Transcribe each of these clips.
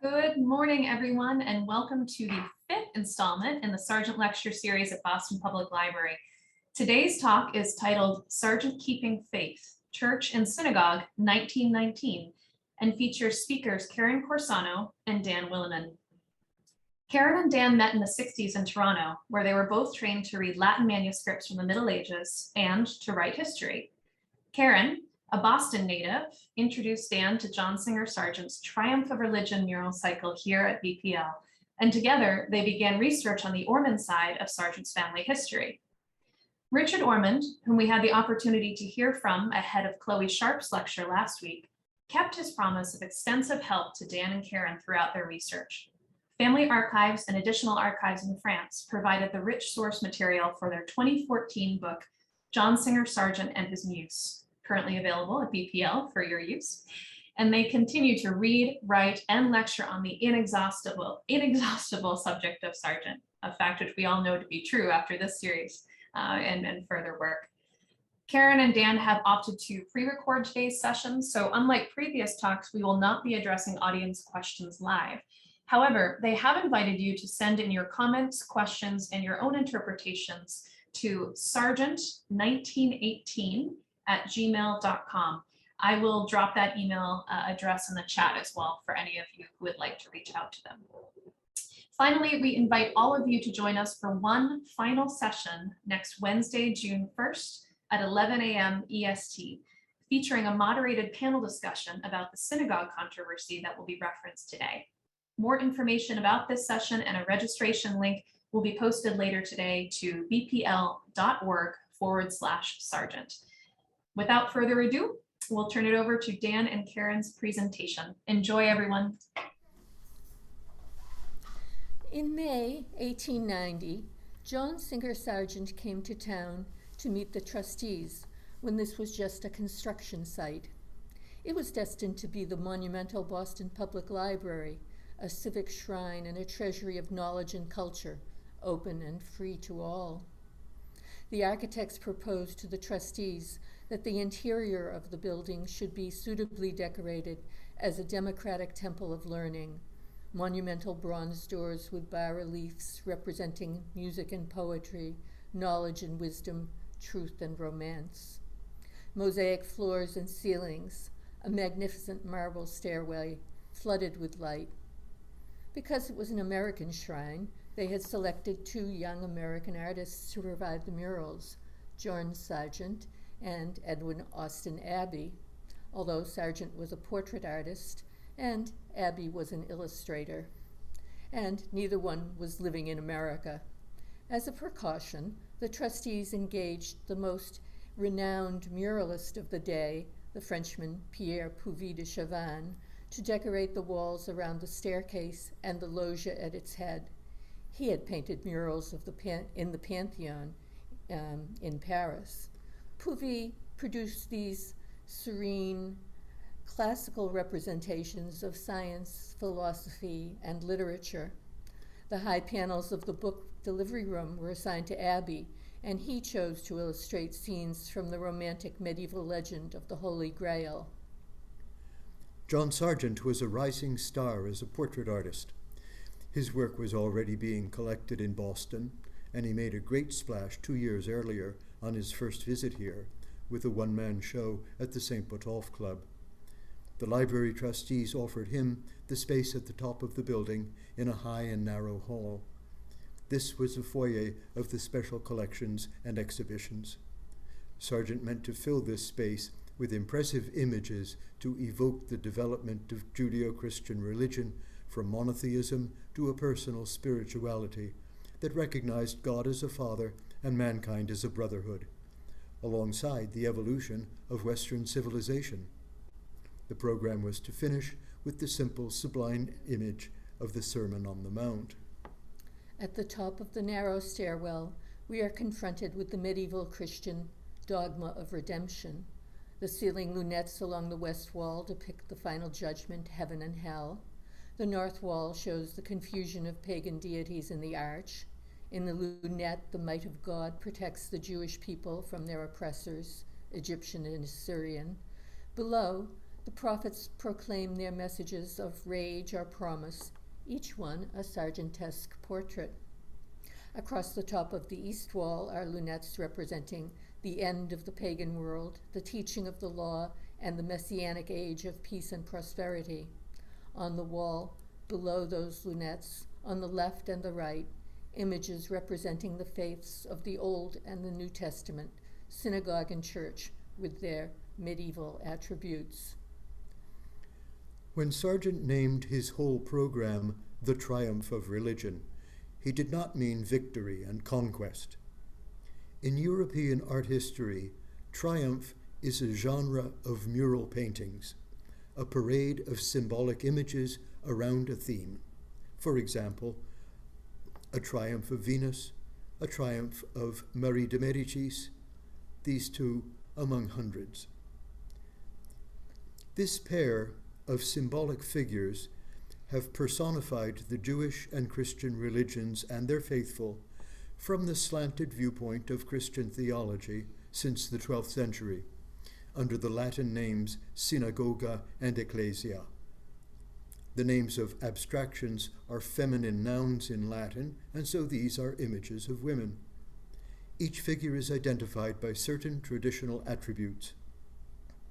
Good morning, everyone, and welcome to the fifth installment in the Sargent Lecture Series at Boston Public Library. Today's talk is titled Sargent Keeping Faith, Church and Synagogue, 1919, and features speakers Karen Corsano and Dan Williman. Karen and Dan met in the 60s in Toronto, where they were both trained to read Latin manuscripts from the Middle Ages and to write history. Karen, a Boston native, introduced Dan to John Singer Sargent's Triumph of Religion mural cycle here at BPL, and together they began research on the Ormond side of Sargent's family history. Richard Ormond, whom we had the opportunity to hear from ahead of Chloe Sharp's lecture last week, kept his promise of extensive help to Dan and Karen throughout their research. Family archives and additional archives in France provided the rich source material for their 2014 book, John Singer Sargent and His Muse, currently available at BPL for your use. And they continue to read, write, and lecture on the inexhaustible subject of Sargent, a fact which we all know to be true after this series and further work. Karen and Dan have opted to pre-record today's session, so unlike previous talks, we will not be addressing audience questions live. However, they have invited you to send in your comments, questions, and your own interpretations to sargent1918@gmail.com. I will drop that email address in the chat as well for any of you who would like to reach out to them. Finally, we invite all of you to join us for one final session next Wednesday, June 1st at 11 a.m. EST, featuring a moderated panel discussion about the synagogue controversy that will be referenced today. More information about this session and a registration link will be posted later today to bpl.org/Sargent. Without further ado, we'll turn it over to Dan and Karen's presentation. Enjoy, everyone. In May 1890, John Singer Sargent came to town to meet the trustees when this was just a construction site. It was destined to be the monumental Boston Public Library, a civic shrine and a treasury of knowledge and culture, open and free to all. The architects proposed to the trustees that the interior of the building should be suitably decorated as a democratic temple of learning, monumental bronze doors with bas-reliefs representing music and poetry, knowledge and wisdom, truth and romance, mosaic floors and ceilings, a magnificent marble stairway flooded with light. Because it was an American shrine, they had selected two young American artists to provide the murals, John Sargent and Edwin Austin Abbey, although Sargent was a portrait artist and Abbey was an illustrator, and neither one was living in America. As a precaution, the trustees engaged the most renowned muralist of the day, the Frenchman Pierre Puvis de Chavannes, to decorate the walls around the staircase and the loggia at its head. He had painted murals of in the Pantheon in Paris. Puvis produced these serene, classical representations of science, philosophy, and literature. The high panels of the book delivery room were assigned to Abbey, and he chose to illustrate scenes from the romantic medieval legend of the Holy Grail. John Sargent was a rising star as a portrait artist. His work was already being collected in Boston, and he made a great splash 2 years earlier on his first visit here with a one-man show at the St. Botolph Club. The library trustees offered him the space at the top of the building in a high and narrow hall. This was the foyer of the special collections and exhibitions. Sargent meant to fill this space with impressive images to evoke the development of Judeo-Christian religion from monotheism to a personal spirituality that recognized God as a father and mankind as a brotherhood, alongside the evolution of Western civilization. The program was to finish with the simple, sublime image of the Sermon on the Mount. At the top of the narrow stairwell, we are confronted with the medieval Christian dogma of redemption. The ceiling lunettes along the west wall depict the final judgment, heaven and hell. The north wall shows the confusion of pagan deities in the arch. In the lunette, the might of God protects the Jewish people from their oppressors, Egyptian and Assyrian. Below, The prophets proclaim their messages of rage or promise, each one a Sargentesque portrait. Across the top of the east wall are lunettes representing the end of the pagan world, the teaching of the law, and the messianic age of peace and prosperity. On the wall, below those lunettes, on the left and the right, images representing the faiths of the Old and the New Testament, synagogue and church, with their medieval attributes. When Sargent named his whole program The Triumph of Religion, he did not mean victory and conquest. In European art history, triumph is a genre of mural paintings, a parade of symbolic images around a theme. For example, a triumph of Venus, a triumph of Marie de Medicis, these two among hundreds. This pair of symbolic figures have personified the Jewish and Christian religions and their faithful from the slanted viewpoint of Christian theology since the 12th century, under the Latin names Synagoga and Ecclesia. The names of abstractions are feminine nouns in Latin, and so these are images of women. Each figure is identified by certain traditional attributes.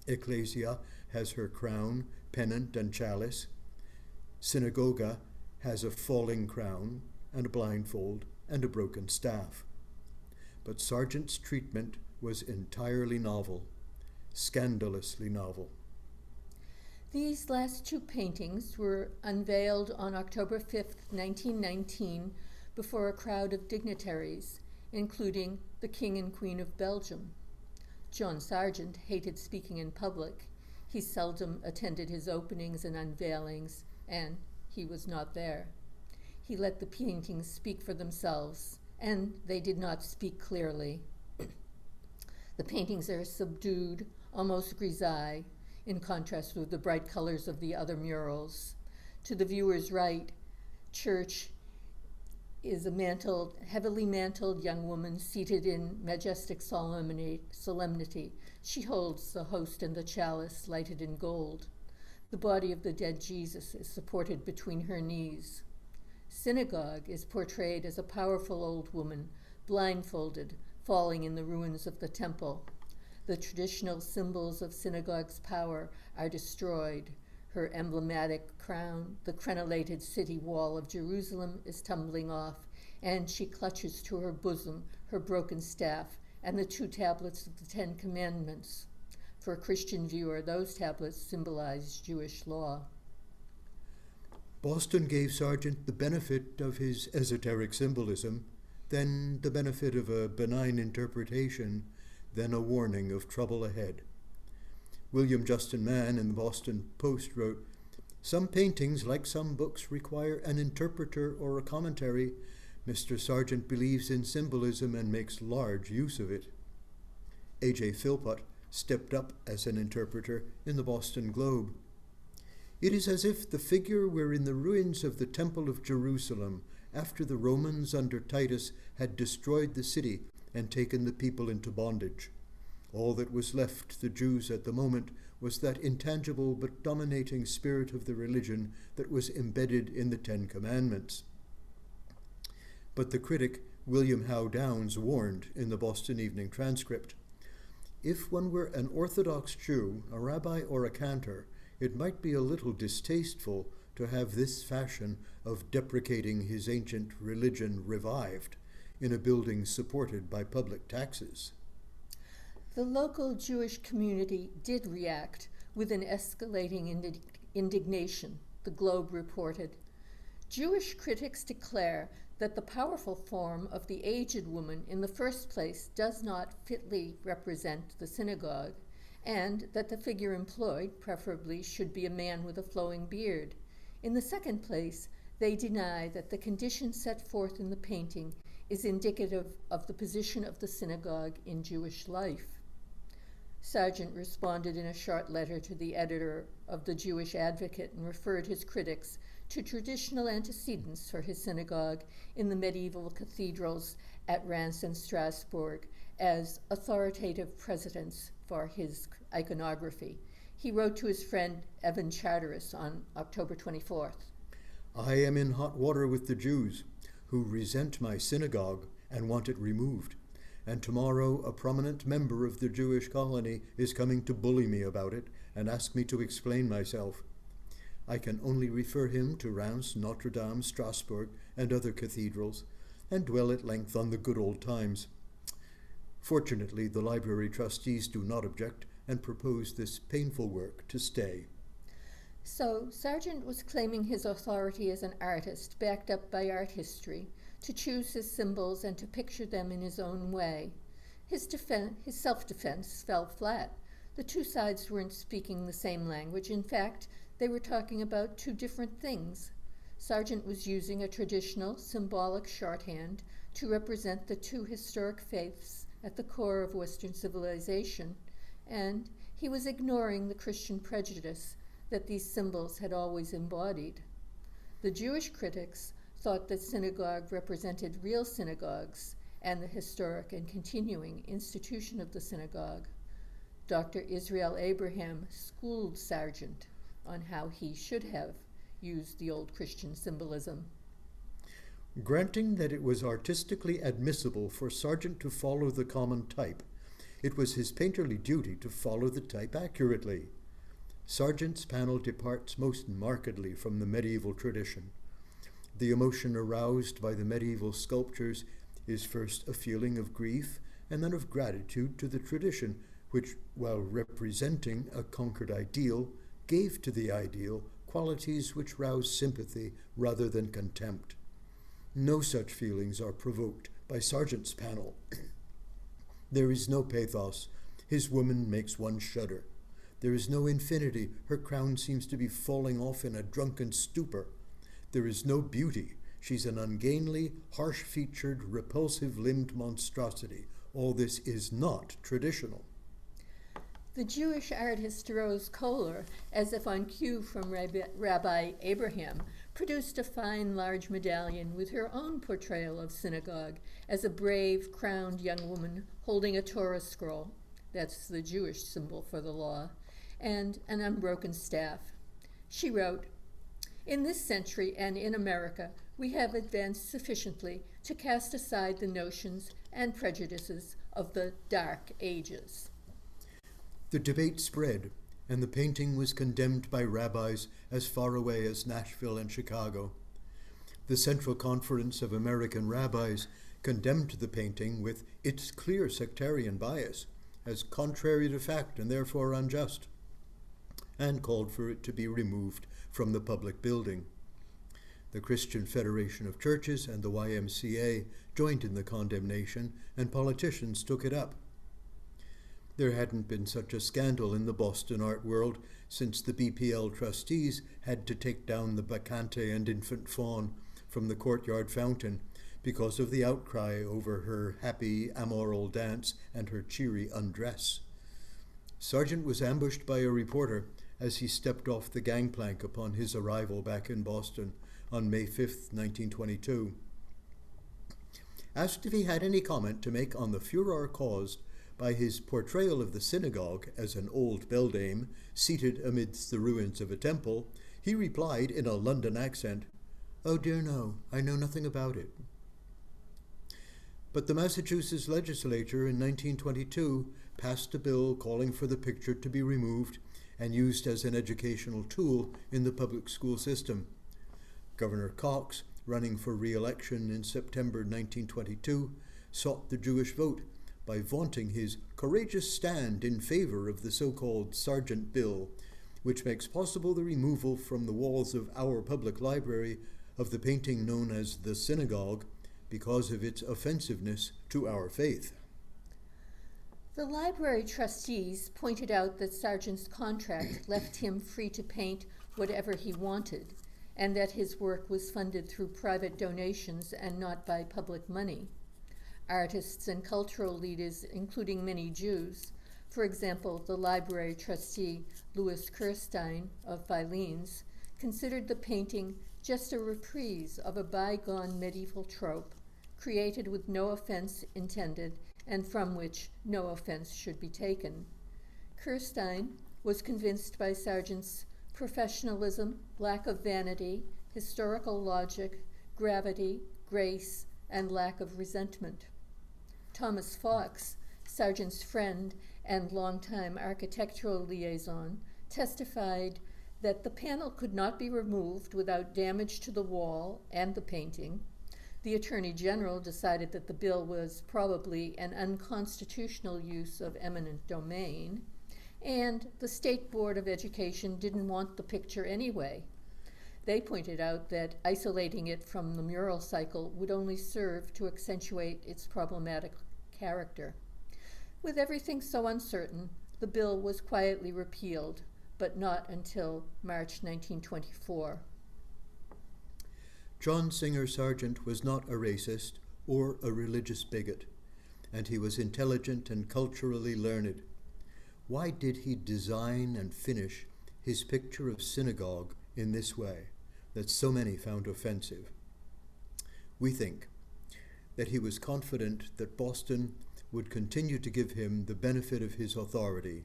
Ecclesia has her crown, pennant, and chalice. Synagoga has a falling crown and a blindfold and a broken staff. But Sargent's treatment was entirely novel, scandalously novel. These last two paintings were unveiled on October 5th, 1919, before a crowd of dignitaries, including the King and Queen of Belgium. John Sargent hated speaking in public. He seldom attended his openings and unveilings, and he was not there. He let the paintings speak for themselves, and they did not speak clearly. The paintings are subdued, almost grisaille, in contrast with the bright colors of the other murals. To the viewer's right, Church is a heavily mantled young woman seated in majestic solemnity. She holds the host and the chalice lighted in gold. The body of the dead Jesus is supported between her knees. Synagogue is portrayed as a powerful old woman, blindfolded, falling in the ruins of the temple. The traditional symbols of synagogue's power are destroyed. Her emblematic crown, the crenellated city wall of Jerusalem, is tumbling off, and she clutches to her bosom her broken staff and the 2 tablets of the 10 Commandments. For a Christian viewer, those tablets symbolize Jewish law. Boston gave Sargent the benefit of his esoteric symbolism, then the benefit of a benign interpretation, then a warning of trouble ahead. William Justin Mann in the Boston Post wrote, "Some paintings, like some books, require an interpreter or a commentary. Mr. Sargent believes in symbolism and makes large use of it." A.J. Philpott stepped up as an interpreter in the Boston Globe. "It is as if the figure were in the ruins of the Temple of Jerusalem after the Romans under Titus had destroyed the city and taken the people into bondage. All that was left the Jews at the moment was that intangible but dominating spirit of the religion that was embedded in the 10 Commandments." But the critic William Howe Downs warned in the Boston Evening Transcript, "If one were an Orthodox Jew, a rabbi or a cantor, it might be a little distasteful to have this fashion of deprecating his ancient religion revived in a building supported by public taxes." The local Jewish community did react with an escalating indignation, the Globe reported. Jewish critics declare that the powerful form of the aged woman in the first place does not fitly represent the synagogue, and that the figure employed preferably should be a man with a flowing beard. In the second place, they deny that the condition set forth in the painting is indicative of the position of the synagogue in Jewish life. Sargent responded in a short letter to the editor of the Jewish Advocate and referred his critics to traditional antecedents for his synagogue in the medieval cathedrals at Reims and Strasbourg as authoritative precedents for his iconography. He wrote to his friend Evan Charteris on October 24th. I am in hot water with the Jews, who resent my synagogue and want it removed. And tomorrow a prominent member of the Jewish colony is coming to bully me about it and ask me to explain myself. I can only refer him to Reims, Notre Dame, Strasbourg, and other cathedrals, and dwell at length on the good old times. Fortunately, the library trustees do not object and propose this painful work to stay. So Sargent was claiming his authority as an artist, backed up by art history, to choose his symbols and to picture them in his own way. His self-defense fell flat. The two sides weren't speaking the same language. In fact, they were talking about two different things. Sargent was using a traditional symbolic shorthand to represent the two historic faiths at the core of Western civilization, and he was ignoring the Christian prejudice that these symbols had always embodied. The Jewish critics thought that synagogue represented real synagogues and the historic and continuing institution of the synagogue. Dr. Israel Abraham schooled Sargent on how he should have used the old Christian symbolism. Granting that it was artistically admissible for Sargent to follow the common type, it was his painterly duty to follow the type accurately. Sargent's panel departs most markedly from the medieval tradition. The emotion aroused by the medieval sculptures is first a feeling of grief and then of gratitude to the tradition, which, while representing a conquered ideal, gave to the ideal qualities which rouse sympathy rather than contempt. No such feelings are provoked by Sargent's panel. There is no pathos. His woman makes one shudder. There is no infinity. Her crown seems to be falling off in a drunken stupor. There is no beauty. She's an ungainly, harsh-featured, repulsive-limbed monstrosity. All this is not traditional. The Jewish artist Rose Kohler, as if on cue from Rabbi Abraham, produced a fine large medallion with her own portrayal of synagogue as a brave, crowned young woman holding a Torah scroll, that's the Jewish symbol for the law, and an unbroken staff. She wrote, "In this century and in America, we have advanced sufficiently to cast aside the notions and prejudices of the Dark Ages." The debate spread, and the painting was condemned by rabbis as far away as Nashville and Chicago. The Central Conference of American Rabbis condemned the painting with its clear sectarian bias as contrary to fact and therefore unjust, and called for it to be removed from the public building. The Christian Federation of Churches and the YMCA joined in the condemnation, and politicians took it up. There hadn't been such a scandal in the Boston art world since the BPL trustees had to take down the Bacchante and infant fawn from the courtyard fountain because of the outcry over her happy amoral dance and her cheery undress. Sargent was ambushed by a reporter as he stepped off the gangplank upon his arrival back in Boston on May 5, 1922. Asked if he had any comment to make on the furor caused by his portrayal of the synagogue as an old beldame seated amidst the ruins of a temple, he replied in a London accent, "Oh dear no, I know nothing about it." But the Massachusetts legislature in 1922 passed a bill calling for the picture to be removed and used as an educational tool in the public school system. Governor Cox, running for re-election in September 1922, sought the Jewish vote by vaunting his courageous stand in favor of the so-called Sargent Bill, which makes possible the removal from the walls of our public library of the painting known as the Synagogue because of its offensiveness to our faith. The library trustees pointed out that Sargent's contract left him free to paint whatever he wanted, and that his work was funded through private donations and not by public money. Artists and cultural leaders, including many Jews, for example, the library trustee Louis Kirstein of Filene's, considered the painting just a reprise of a bygone medieval trope, created with no offense intended and from which no offense should be taken. Kirstein, was convinced by Sargent's professionalism, lack of vanity, historical logic, gravity, grace, and lack of resentment. Thomas Fox, Sargent's friend and longtime architectural liaison, testified that the panel could not be removed without damage to the wall and the painting. The Attorney General decided that the bill was probably an unconstitutional use of eminent domain, and the State Board of Education didn't want the picture anyway. They pointed out that isolating it from the mural cycle would only serve to accentuate its problematic character. With everything so uncertain, the bill was quietly repealed, but not until March 1924. John Singer Sargent was not a racist or a religious bigot, and he was intelligent and culturally learned. Why did he design and finish his picture of synagogue in this way that so many found offensive? We think that he was confident that Boston would continue to give him the benefit of his authority,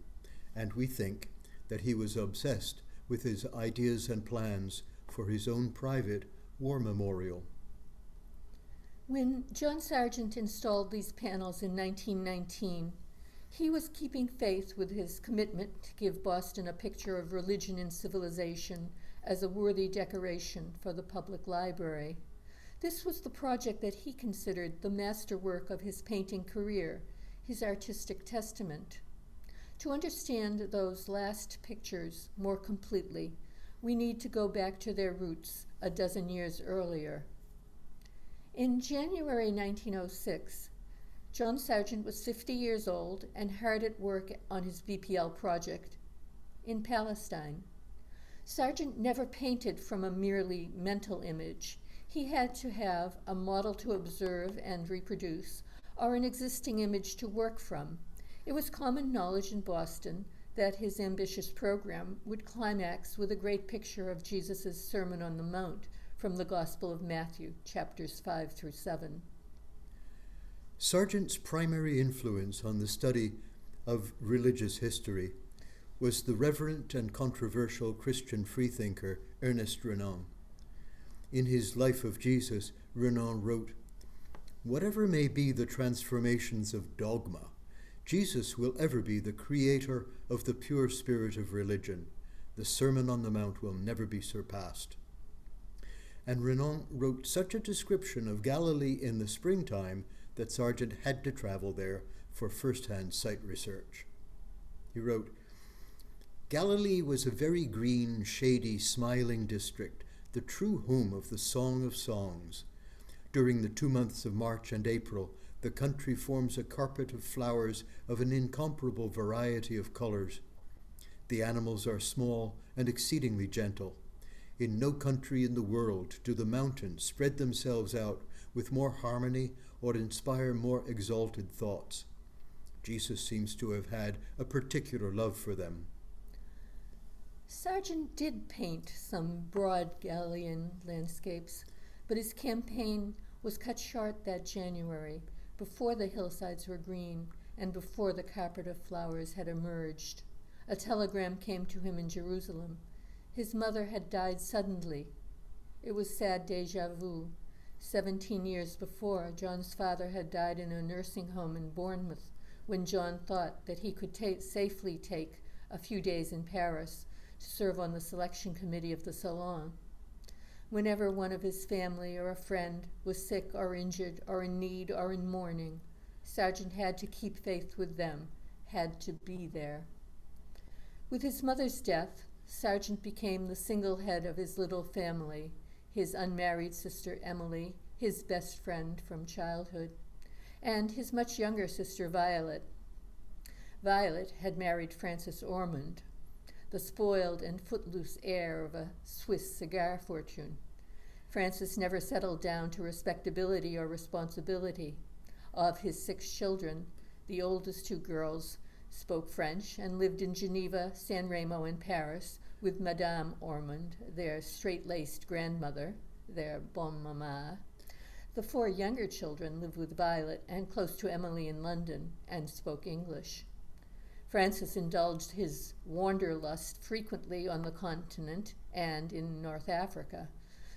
and we think that he was obsessed with his ideas and plans for his own private war memorial. When John Sargent installed these panels in 1919, he was keeping faith with his commitment to give Boston a picture of religion and civilization as a worthy decoration for the public library. This was the project that he considered the masterwork of his painting career, his artistic testament. To understand those last pictures more completely, we need to go back to their roots a dozen years earlier. In January 1906, John Sargent was 50 years old and hard at work on his BPL project in Palestine. Sargent never painted from a merely mental image. He had to have a model to observe and reproduce, or an existing image to work from. It was common knowledge in Boston that his ambitious program would climax with a great picture of Jesus' Sermon on the Mount from the Gospel of Matthew, chapters 5 through 7. Sargent's primary influence on the study of religious history was the reverent and controversial Christian freethinker Ernest Renan. In his Life of Jesus, Renan wrote, "Whatever may be the transformations of dogma, Jesus will ever be the creator of the pure spirit of religion. The Sermon on the Mount will never be surpassed." And Renan wrote such a description of Galilee in the springtime that Sargent had to travel there for first-hand site research. He wrote, "Galilee was a very green, shady, smiling district, the true home of the Song of Songs. During the 2 months of March and April, the country forms a carpet of flowers of an incomparable variety of colors. The animals are small and exceedingly gentle. In no country in the world do the mountains spread themselves out with more harmony or inspire more exalted thoughts. Jesus seems to have had a particular love for them." Sargent did paint some broad Galilean landscapes, but his campaign was cut short that January, before the hillsides were green and before the carpet of flowers had emerged. A telegram came to him in Jerusalem. His mother had died suddenly. It was sad déjà vu. 17 years before, John's father had died in a nursing home in Bournemouth, when John thought that he could safely take a few days in Paris to serve on the selection committee of the Salon. Whenever one of his family or a friend was sick or injured or in need or in mourning, Sargent had to keep faith with them, had to be there. With his mother's death, Sargent became the single head of his little family, his unmarried sister Emily, his best friend from childhood, and his much younger sister Violet. Violet had married Francis Ormond, the spoiled and footloose heir of a Swiss cigar fortune. Francis never settled down to respectability or responsibility. Of his 6 children, the oldest 2 girls spoke French and lived in Geneva, San Remo, and Paris with Madame Ormond, their straight-laced grandmother, their bonne maman. The 4 younger children lived with Violet and close to Emily in London and spoke English. Francis indulged his wanderlust frequently on the continent and in North Africa.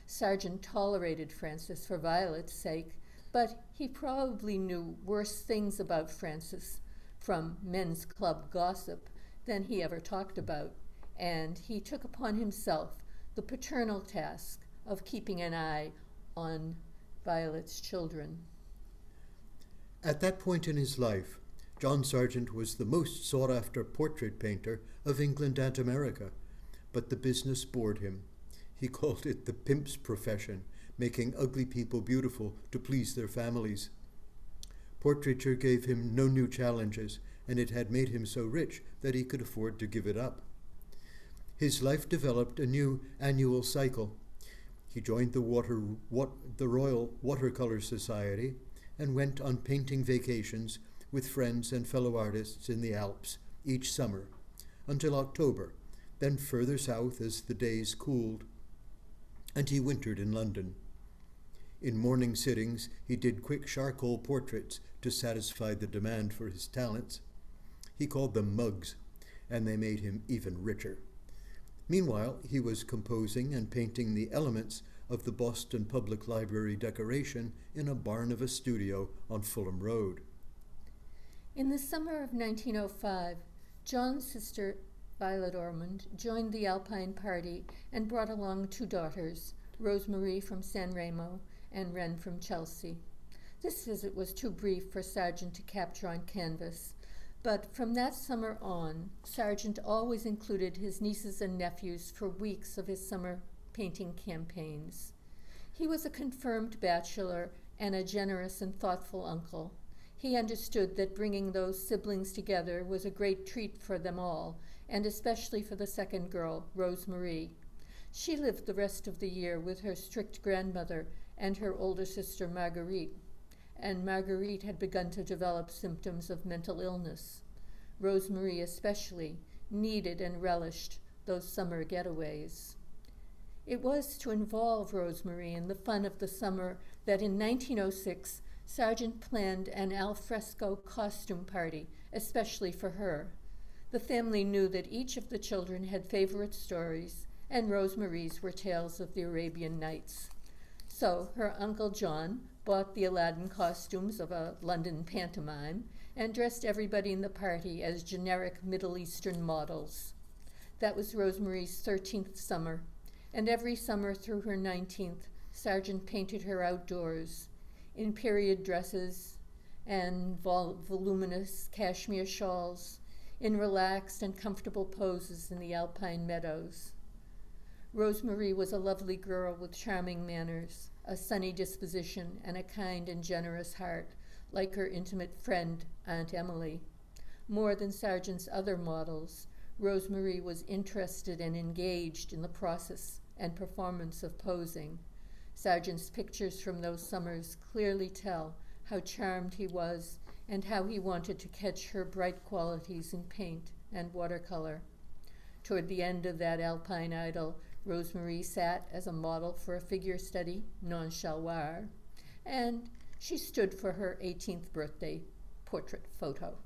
Sargent tolerated Francis for Violet's sake, but he probably knew worse things about Francis from men's club gossip than he ever talked about, and he took upon himself the paternal task of keeping an eye on Violet's children. At that point in his life, John Sargent was the most sought-after portrait painter of England and America, but the business bored him. He called it the pimp's profession, making ugly people beautiful to please their families. Portraiture gave him no new challenges, and it had made him so rich that he could afford to give it up. His life developed a new annual cycle. He joined the Royal Watercolor Society and went on painting vacations with friends and fellow artists in the Alps each summer, until October, then further south as the days cooled, and he wintered in London. In morning sittings, he did quick charcoal portraits to satisfy the demand for his talents. He called them mugs, and they made him even richer. Meanwhile, he was composing and painting the elements of the Boston Public Library decoration in a barn of a studio on Fulham Road. In the summer of 1905, John's sister, Violet Ormond, joined the Alpine party and brought along 2 daughters, Rosemary from San Remo and Wren from Chelsea. This visit was too brief for Sargent to capture on canvas, but from that summer on, Sargent always included his nieces and nephews for weeks of his summer painting campaigns. He was a confirmed bachelor and a generous and thoughtful uncle. He understood that bringing those siblings together was a great treat for them all, and especially for the second girl, Rosemary. She lived the rest of the year with her strict grandmother and her older sister, Marguerite, and Marguerite had begun to develop symptoms of mental illness. Rosemary especially needed and relished those summer getaways. It was to involve Rosemary in the fun of the summer that in 1906, Sargent planned an al fresco costume party, especially for her. The family knew that each of the children had favorite stories, and Rosemary's were tales of the Arabian Nights. So her Uncle John bought the Aladdin costumes of a London pantomime and dressed everybody in the party as generic Middle Eastern models. That was Rosemary's 13th summer, and every summer through her 19th, Sargent painted her outdoors, in period dresses and voluminous cashmere shawls, in relaxed and comfortable poses in the alpine meadows. Rosemary was a lovely girl with charming manners, a sunny disposition, and a kind and generous heart, like her intimate friend, Aunt Emily. More than Sargent's other models, Rosemary was interested and engaged in the process and performance of posing. Sargent's pictures from those summers clearly tell how charmed he was and how he wanted to catch her bright qualities in paint and watercolor. Toward the end of that alpine idyll, Rosemary sat as a model for a figure study, non-chaloir, and she stood for her 18th birthday portrait photo.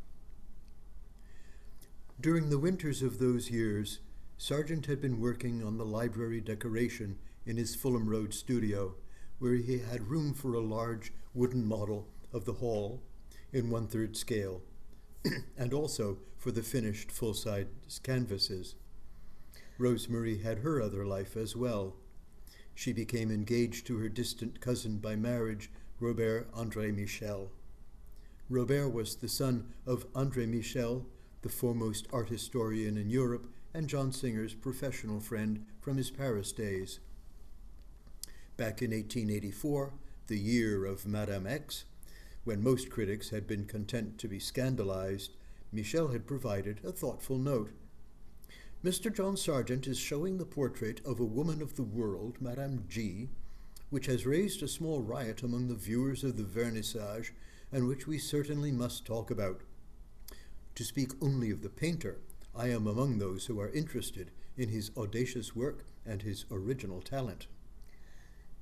During the winters of those years, Sargent had been working on the library decoration in his Fulham Road studio, where he had room for a large wooden model of the hall in 1/3 scale, and also for the finished full-size canvases. Rosemary had her other life as well. She became engaged to her distant cousin by marriage, Robert André Michel. Robert was the son of André Michel, the foremost art historian in Europe and John Singer's professional friend from his Paris days. Back in 1884, the year of Madame X, when most critics had been content to be scandalized, Michel had provided a thoughtful note. Mr. John Sargent is showing the portrait of a woman of the world, Madame G, which has raised a small riot among the viewers of the vernissage, and which we certainly must talk about. To speak only of the painter, I am among those who are interested in his audacious work and his original talent.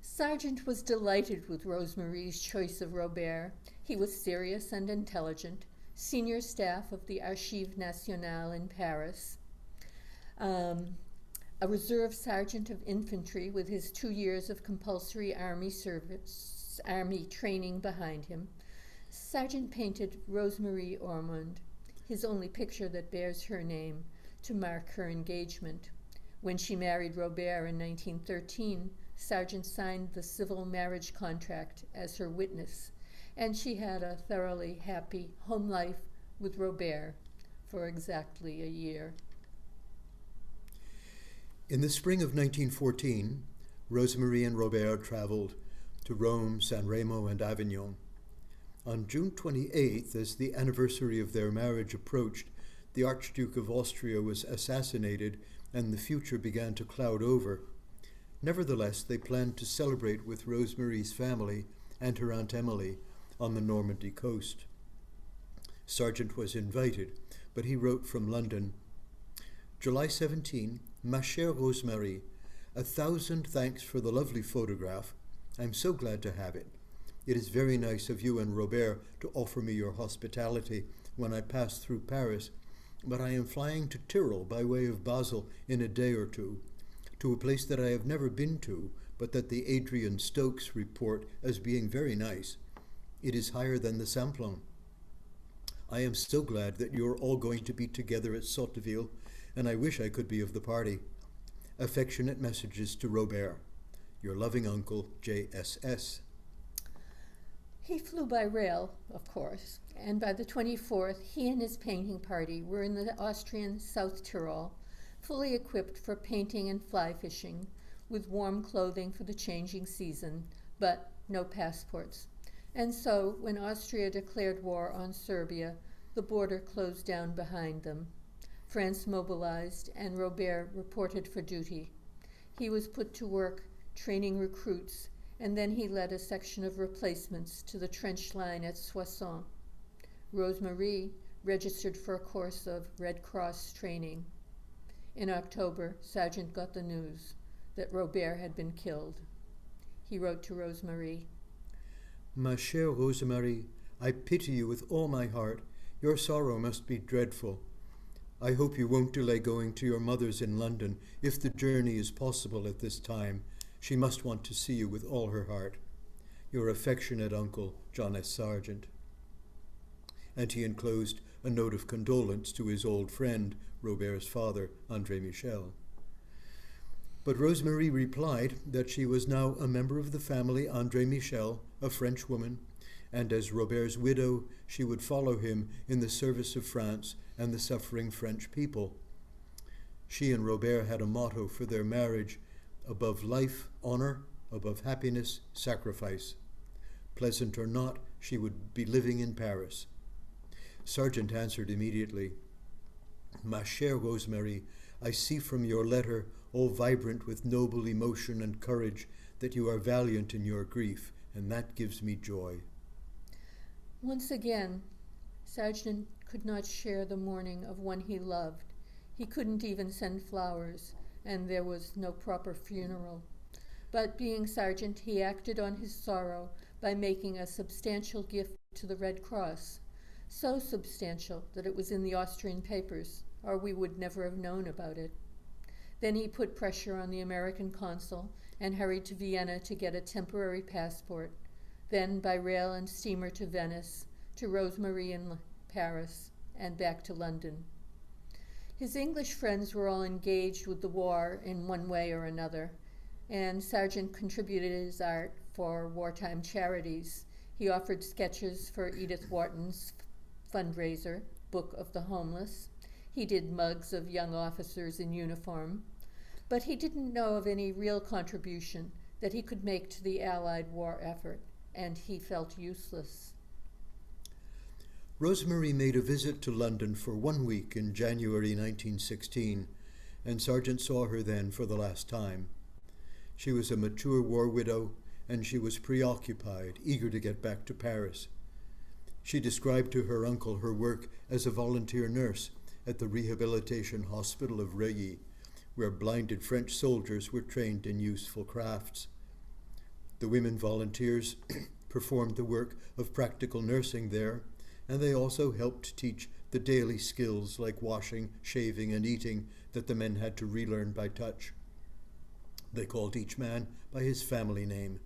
Sargent was delighted with Rosemary's choice of Robert. He was serious and intelligent, senior staff of the Archives Nationales in Paris, a reserve sergeant of infantry with his 2 years of compulsory army training behind him. Sargent painted Rosemarie Ormond, his only picture that bears her name, to mark her engagement. When she married Robert in 1913, Sargent signed the civil marriage contract as her witness, and she had a thoroughly happy home life with Robert for exactly a year. In the spring of 1914, Rosemarie and Robert traveled to Rome, San Remo, and Avignon. On June 28th, as the anniversary of their marriage approached, the Archduke of Austria was assassinated and the future began to cloud over. Nevertheless, they planned to celebrate with Rosemarie's family and her Aunt Emily on the Normandy coast. Sargent was invited, but he wrote from London, July 17, Ma chère Rosemarie, 1,000 thanks for the lovely photograph. I'm so glad to have it. It is very nice of you and Robert to offer me your hospitality when I pass through Paris, but I am flying to Tyrol by way of Basel in a day or two, to a place that I have never been to, but that the Adrian Stokes report as being very nice. It is higher than the Simplon. I am so glad that you are all going to be together at Sotteville, and I wish I could be of the party. Affectionate messages to Robert. Your loving uncle, J.S.S. He flew by rail, of course, and by the 24th, he and his painting party were in the Austrian South Tyrol, fully equipped for painting and fly fishing, with warm clothing for the changing season, but no passports. And so, when Austria declared war on Serbia, the border closed down behind them. France mobilized, and Robert reported for duty. He was put to work training recruits, and then he led a section of replacements to the trench line at Soissons. Rosemarie registered for a course of Red Cross training. In October, Sargent got the news that Robert had been killed. He wrote to Rosemarie, Ma chère Rosemarie, I pity you with all my heart. Your sorrow must be dreadful. I hope you won't delay going to your mother's in London, if the journey is possible at this time. She must want to see you with all her heart. Your affectionate uncle, John S. Sargent. And he enclosed a note of condolence to his old friend, Robert's father, André Michel. But Rosemarie replied that she was now a member of the family André Michel, a French woman, and as Robert's widow, she would follow him in the service of France and the suffering French people. She and Robert had a motto for their marriage: above life, honor; above happiness, sacrifice. Pleasant or not, she would be living in Paris. Sargent answered immediately, Ma chère Rosemarie, I see from your letter, all vibrant with noble emotion and courage, that you are valiant in your grief, and that gives me joy. Once again, Sargent could not share the mourning of one he loved. He couldn't even send flowers, and there was no proper funeral. But being Sargent, he acted on his sorrow by making a substantial gift to the Red Cross, so substantial that it was in the Austrian papers, or we would never have known about it. Then he put pressure on the American consul and hurried to Vienna to get a temporary passport, then by rail and steamer to Venice, to Rosemarie in Paris, and back to London. His English friends were all engaged with the war in one way or another, and Sargent contributed his art for wartime charities. He offered sketches for Edith Wharton's fundraiser, Book of the Homeless. He did mugs of young officers in uniform, but he didn't know of any real contribution that he could make to the Allied war effort, and he felt useless. Rosemarie made a visit to London for 1 week in January 1916, and Sargent saw her then for the last time. She was a mature war widow, and she was preoccupied, eager to get back to Paris. She described to her uncle her work as a volunteer nurse at the rehabilitation hospital of Reuilly, where blinded French soldiers were trained in useful crafts. The women volunteers performed the work of practical nursing there, and they also helped teach the daily skills like washing, shaving, and eating that the men had to relearn by touch. They called each man by his family name.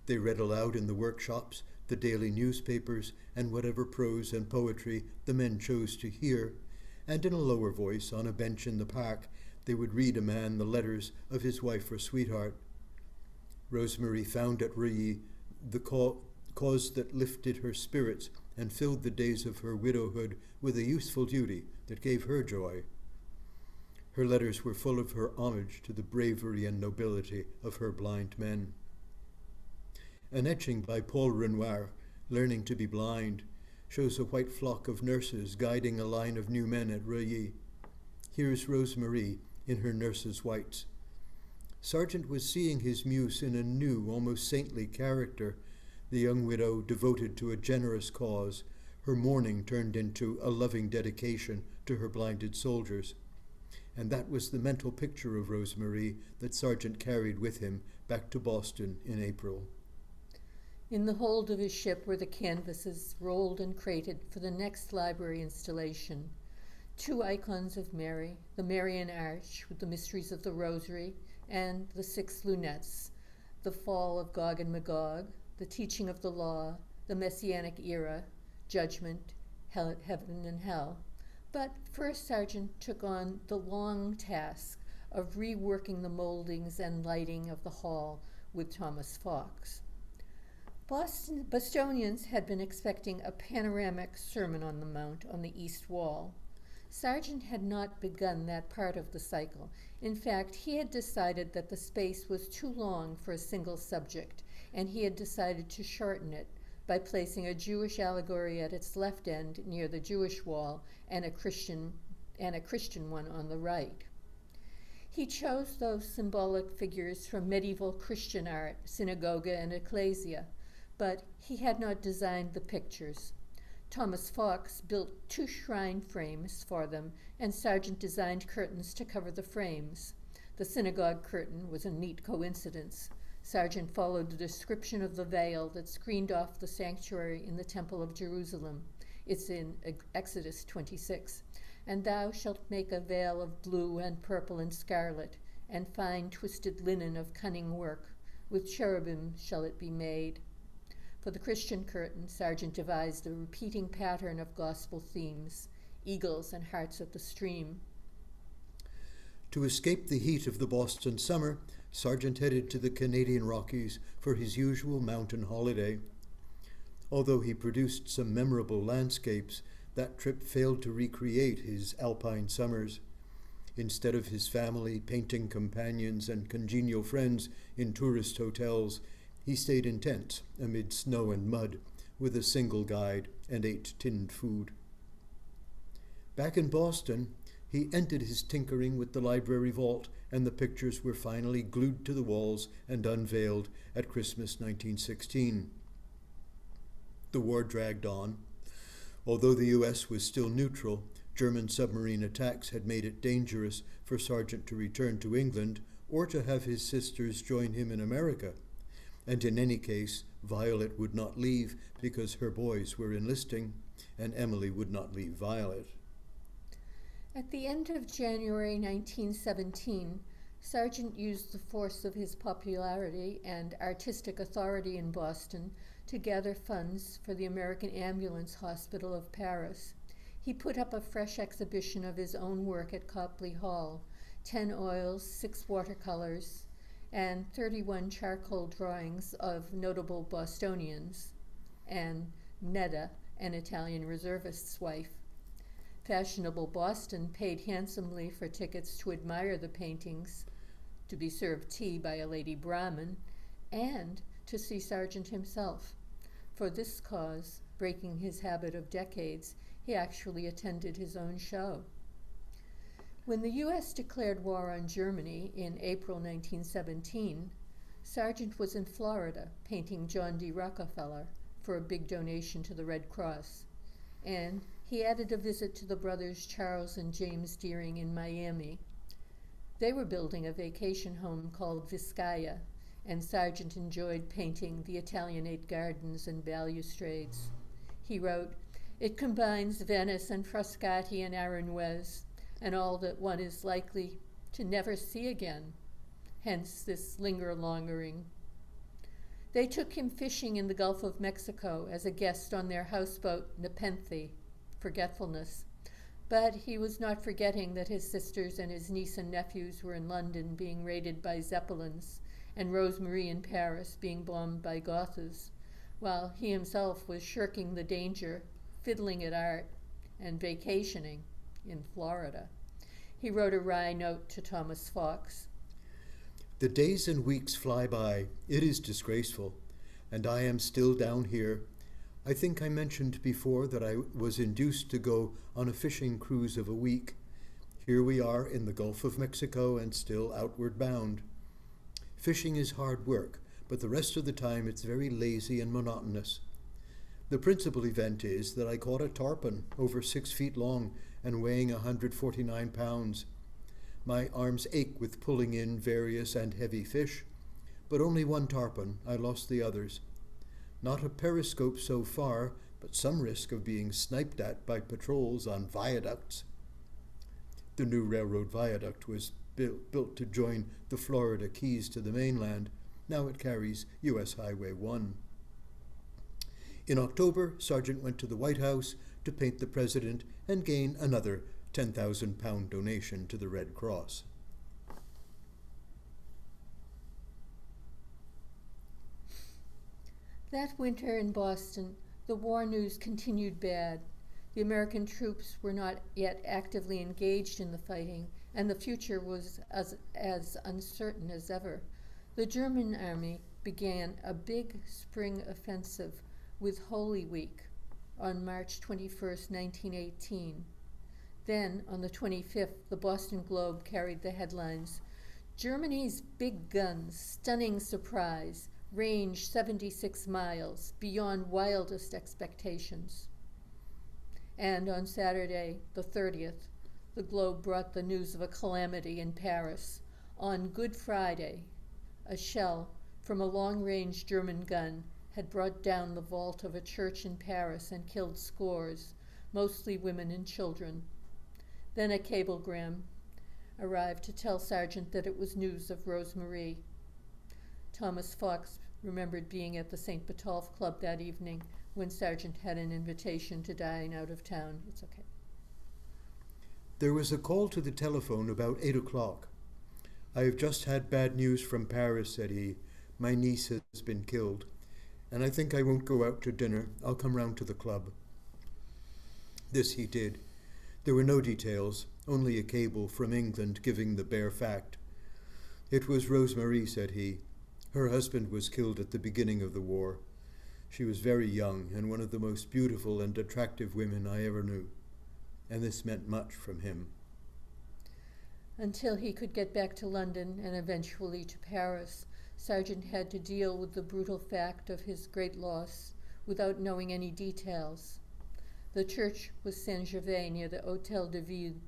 They read aloud in the workshops the daily newspapers and whatever prose and poetry the men chose to hear, and in a lower voice on a bench in the park they would read a man the letters of his wife or sweetheart. Rosemary found at Reuilly the cause that lifted her spirits and filled the days of her widowhood with a useful duty that gave her joy. Her letters were full of her homage to the bravery and nobility of her blind men. An etching by Paul Renoir, Learning to be Blind, shows a white flock of nurses guiding a line of new men at Reuilly. Here's Rosemary in her nurse's whites. Sargent was seeing his Muse in a new, almost saintly character, the young widow devoted to a generous cause, her mourning turned into a loving dedication to her blinded soldiers. And that was the mental picture of Rosemary that Sargent carried with him back to Boston in April. In the hold of his ship were the canvases rolled and crated for the next library installation. 2 icons of Mary, the Marian Arch with the mysteries of the Rosary, and the 6 lunettes, the fall of Gog and Magog, the teaching of the law, the Messianic era, judgment, heaven and hell. But first Sargent took on the long task of reworking the moldings and lighting of the hall with Thomas Fox. Bostonians had been expecting a panoramic Sermon on the Mount on the east wall. Sargent had not begun that part of the cycle. In fact, he had decided that the space was too long for a single subject, and he had decided to shorten it by placing a Jewish allegory at its left end near the Jewish wall and a Christian one on the right. He chose those symbolic figures from medieval Christian art, synagogue and ecclesia, but he had not designed the pictures. Thomas Fox built 2 shrine frames for them, and Sargent designed curtains to cover the frames. The Synagogue Curtain was a neat coincidence. Sargent followed the description of the veil that screened off the sanctuary in the Temple of Jerusalem. It's in Exodus 26. And thou shalt make a veil of blue and purple and scarlet, and fine twisted linen of cunning work. With cherubim shall it be made. For the Christian curtain, Sargent devised a repeating pattern of gospel themes, eagles and hearts of the stream. To escape the heat of the Boston summer, Sargent headed to the Canadian Rockies for his usual mountain holiday. Although he produced some memorable landscapes, that trip failed to recreate his alpine summers. Instead of his family, painting companions, and congenial friends in tourist hotels, he stayed in tents amid snow and mud with a single guide and ate tinned food. Back in Boston, he ended his tinkering with the library vault, and the pictures were finally glued to the walls and unveiled at Christmas 1916. The war dragged on. Although the U.S. was still neutral, German submarine attacks had made it dangerous for Sargent to return to England or to have his sisters join him in America. And in any case, Violet would not leave because her boys were enlisting, and Emily would not leave Violet. At the end of January 1917, Sargent used the force of his popularity and artistic authority in Boston to gather funds for the American Ambulance Hospital of Paris. He put up a fresh exhibition of his own work at Copley Hall, 10 oils, 6 watercolors, and 31 charcoal drawings of notable Bostonians, and Netta, an Italian reservist's wife. Fashionable Boston paid handsomely for tickets to admire the paintings, to be served tea by a lady Brahmin, and to see Sargent himself. For this cause, breaking his habit of decades, he actually attended his own show. When the U.S. declared war on Germany in April 1917, Sargent was in Florida painting John D. Rockefeller for a big donation to the Red Cross, and he added a visit to the brothers Charles and James Deering in Miami. They were building a vacation home called Vizcaya, and Sargent enjoyed painting the Italianate gardens and balustrades. He wrote, It combines Venice and Frascati and Aranjuez, and all that one is likely to never see again, hence this linger-longering. They took him fishing in the Gulf of Mexico as a guest on their houseboat Nepenthe, forgetfulness. But he was not forgetting that his sisters and his niece and nephews were in London being raided by Zeppelins, and Rosemarie in Paris being bombed by Gothas, while he himself was shirking the danger, fiddling at art, and vacationing in Florida. He wrote a wry note to Thomas Fox. The days and weeks fly by. It is disgraceful, and I am still down here. I think I mentioned before that I was induced to go on a fishing cruise of a week. Here we are in the Gulf of Mexico and still outward bound. Fishing is hard work, but the rest of the time it's very lazy and monotonous. The principal event is that I caught a tarpon over 6 feet long and weighing 149 pounds. My arms ache with pulling in various and heavy fish, but only one tarpon. I lost the others. Not a periscope so far, but some risk of being sniped at by patrols on viaducts. The new railroad viaduct was built to join the Florida Keys to the mainland. Now it carries U.S. Highway 1. In October, Sargent went to the White House to paint the president and gain another £10,000 donation to the Red Cross. That winter in Boston, the war news continued bad. The American troops were not yet actively engaged in the fighting, and the future was as uncertain as ever. The German army began a big spring offensive with Holy Week on March 21st, 1918. Then, on the 25th, the Boston Globe carried the headlines, "Germany's big guns, stunning surprise, range 76 miles, beyond wildest expectations." And on Saturday, the 30th, the Globe brought the news of a calamity in Paris. On Good Friday, a shell from a long-range German gun had brought down the vault of a church in Paris and killed scores, mostly women and children. Then a cablegram arrived to tell Sargent that it was news of Rosemarie. Thomas Fox remembered being at the St. Botolph Club that evening when Sargent had an invitation to dine out of town. It's okay. There was a call to the telephone about 8 o'clock. "I have just had bad news from Paris," said he. "My niece has been killed, and I think I won't go out to dinner. I'll come round to the club." This he did. There were no details, only a cable from England giving the bare fact. "It was Rosemarie," said he. "Her husband was killed at the beginning of the war. She was very young and one of the most beautiful and attractive women I ever knew." And this meant much from him. Until he could get back to London and eventually to Paris, Sargent had to deal with the brutal fact of his great loss without knowing any details. The church was Saint-Gervais near the Hôtel de Ville.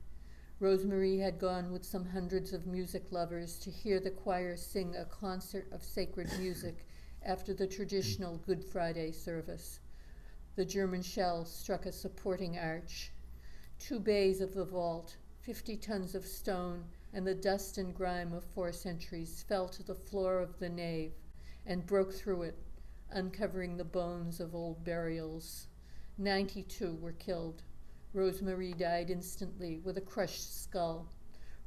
Rosemarie had gone with some hundreds of music lovers to hear the choir sing a concert of sacred music after the traditional Good Friday service. The German shell struck a supporting arch. 2 bays of the vault, 50 tons of stone, and the dust and grime of 4 centuries fell to the floor of the nave and broke through it, uncovering the bones of old burials. 92 were killed. Rosemarie died instantly with a crushed skull.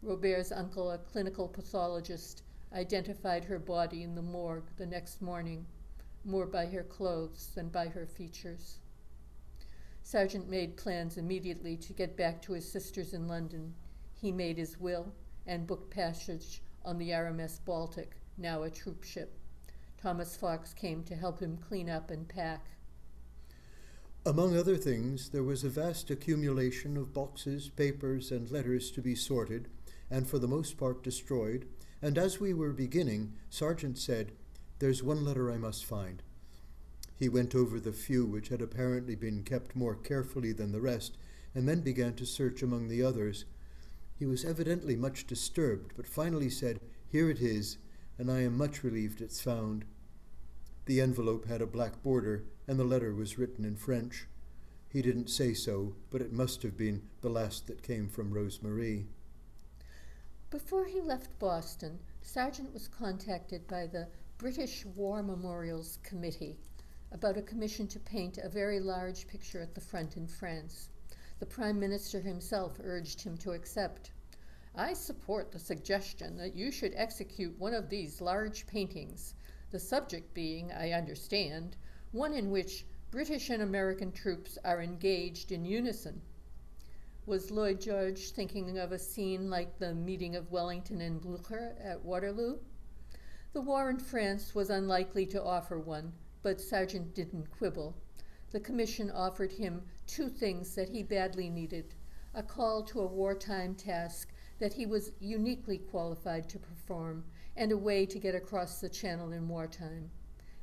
Robert's uncle, a clinical pathologist, identified her body in the morgue the next morning, more by her clothes than by her features. Sargent made plans immediately to get back to his sisters in London. He made his will and booked passage on the RMS Baltic, now a troop ship. Thomas Fox came to help him clean up and pack. Among other things, there was a vast accumulation of boxes, papers, and letters to be sorted, and for the most part destroyed, and as we were beginning, Sargent said, "There's one letter I must find." He went over the few which had apparently been kept more carefully than the rest, and then began to search among the others. He was evidently much disturbed, but finally said, "Here it is, and I am much relieved it's found." The envelope had a black border, and the letter was written in French. He didn't say so, but it must have been the last that came from Rosemarie. Before he left Boston, Sargent was contacted by the British War Memorials Committee about a commission to paint a very large picture at the front in France. The Prime Minister himself urged him to accept. "I support the suggestion that you should execute one of these large paintings, the subject being, I understand, one in which British and American troops are engaged in unison." Was Lloyd George thinking of a scene like the meeting of Wellington and Blucher at Waterloo? The war in France was unlikely to offer one, but Sargent didn't quibble. The commission offered him two things that he badly needed: a call to a wartime task that he was uniquely qualified to perform, and a way to get across the Channel in wartime.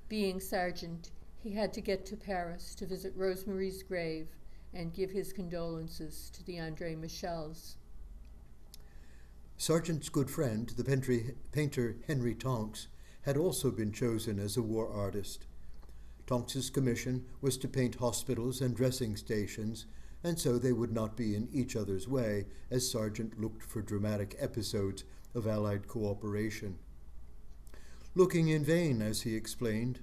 Being Sargent, he had to get to Paris to visit Rosemarie's grave and give his condolences to the André Michels. Sargent's good friend, the painter Henry Tonks, had also been chosen as a war artist. Tonks's commission was to paint hospitals and dressing stations, and so they would not be in each other's way as Sargent looked for dramatic episodes of Allied cooperation. Looking in vain, as he explained.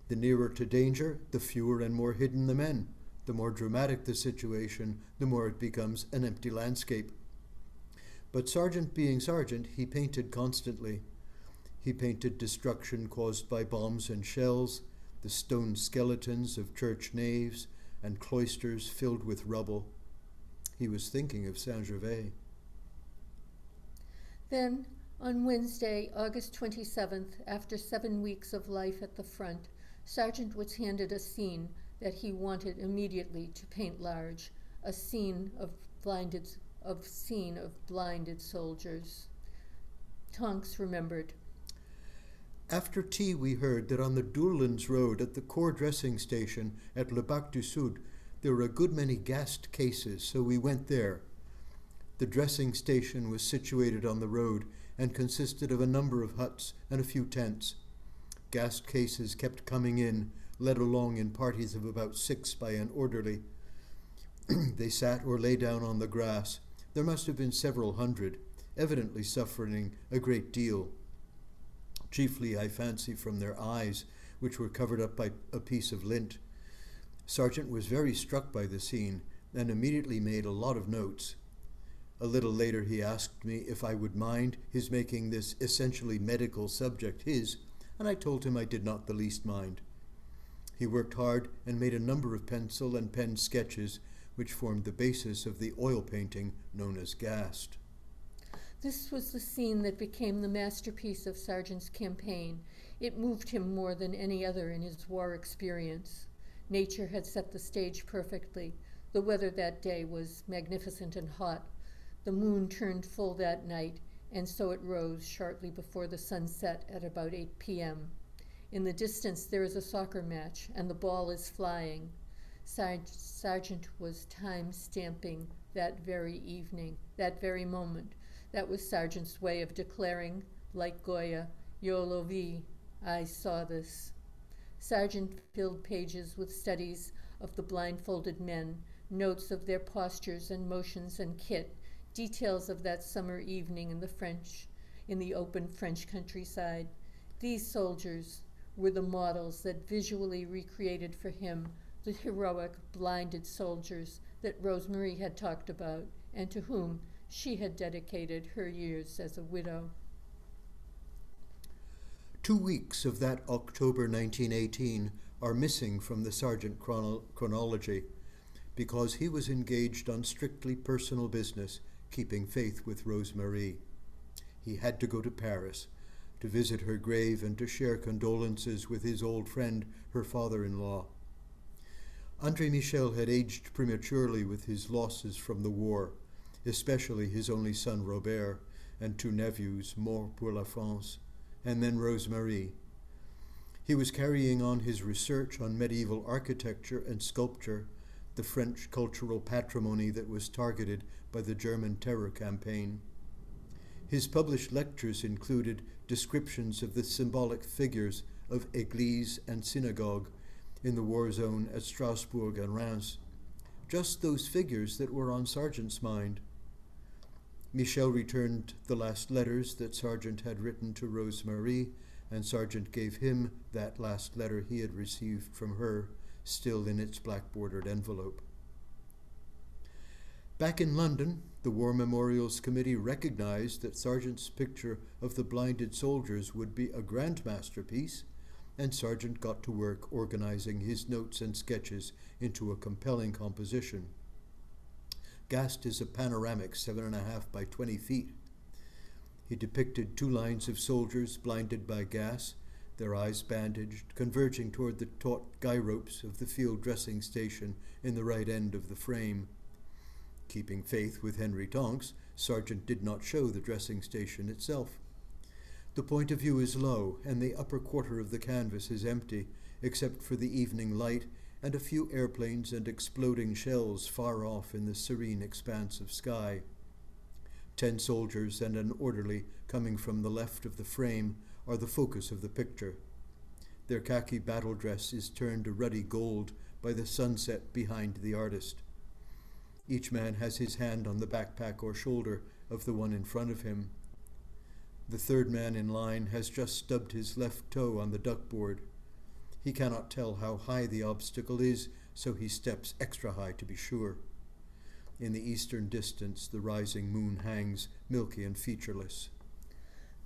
The nearer to danger, the fewer and more hidden the men. The more dramatic the situation, the more it becomes an empty landscape. But Sargent being Sargent, he painted constantly. He painted destruction caused by bombs and shells, the stone skeletons of church naves, and cloisters filled with rubble. He was thinking of Saint-Gervais. Then, on Wednesday, August 27th, after 7 weeks of life at the front, Sargent was handed a scene that he wanted immediately to paint large, a scene of blinded soldiers. Tonks remembered. After tea we heard that on the Doullens Road at the Corps dressing station at Le Bac du Sud there were a good many gassed cases, so we went there. The dressing station was situated on the road and consisted of a number of huts and a few tents. Gassed cases kept coming in, led along in parties of about 6 by an orderly. They sat or lay down on the grass. There must have been several hundred, evidently suffering a great deal. Chiefly, I fancy, from their eyes, which were covered up by a piece of lint. Sargent was very struck by the scene and immediately made a lot of notes. A little later he asked me if I would mind his making this essentially medical subject his, and I told him I did not the least mind. He worked hard and made a number of pencil and pen sketches which formed the basis of the oil painting known as Gassed. This was the scene that became the masterpiece of Sargent's campaign. It moved him more than any other in his war experience. Nature had set the stage perfectly. The weather that day was magnificent and hot. The moon turned full that night, and so it rose shortly before the sun set at about 8 p.m. In the distance there is a soccer match, and the ball is flying. Sargent was time-stamping that very evening, that very moment. That was Sargent's way of declaring, like Goya, "Io lo vi, I saw this." Sargent filled pages with studies of the blindfolded men, notes of their postures and motions and kit, details of that summer evening in the open French countryside. These soldiers were the models that visually recreated for him the heroic, blinded soldiers that Rosemarie had talked about and to whom she had dedicated her years as a widow. 2 weeks of that October 1918 are missing from the Sargent chronology because he was engaged on strictly personal business, keeping faith with Rosemarie. He had to go to Paris to visit her grave and to share condolences with his old friend, her father-in-law. André Michel had aged prematurely with his losses from the war, especially his only son Robert and 2 nephews, Mort pour la France, and then Rosemarie. He was carrying on his research on medieval architecture and sculpture, the French cultural patrimony that was targeted by the German terror campaign. His published lectures included descriptions of the symbolic figures of église and synagogue in the war zone at Strasbourg and Reims, just those figures that were on Sargent's mind. Michel returned the last letters that Sargent had written to Rose-Marie, and Sargent gave him that last letter he had received from her, still in its black-bordered envelope. Back in London, the War Memorials Committee recognized that Sargent's picture of the blinded soldiers would be a grand masterpiece, and Sargent got to work organizing his notes and sketches into a compelling composition. Gast is a panoramic 7.5 by 20 feet. He depicted 2 lines of soldiers blinded by gas, their eyes bandaged, converging toward the taut guy ropes of the field dressing station in the right end of the frame. Keeping faith with Henry Tonks, Sargent did not show the dressing station itself. The point of view is low, and the upper quarter of the canvas is empty, except for the evening light and a few airplanes and exploding shells far off in the serene expanse of sky. 10 soldiers and an orderly coming from the left of the frame are the focus of the picture. Their khaki battle dress is turned a ruddy gold by the sunset behind the artist. Each man has his hand on the backpack or shoulder of the one in front of him. The third man in line has just stubbed his left toe on the duckboard. He cannot tell how high the obstacle is, so he steps extra high to be sure. In the eastern distance, the rising moon hangs, milky and featureless.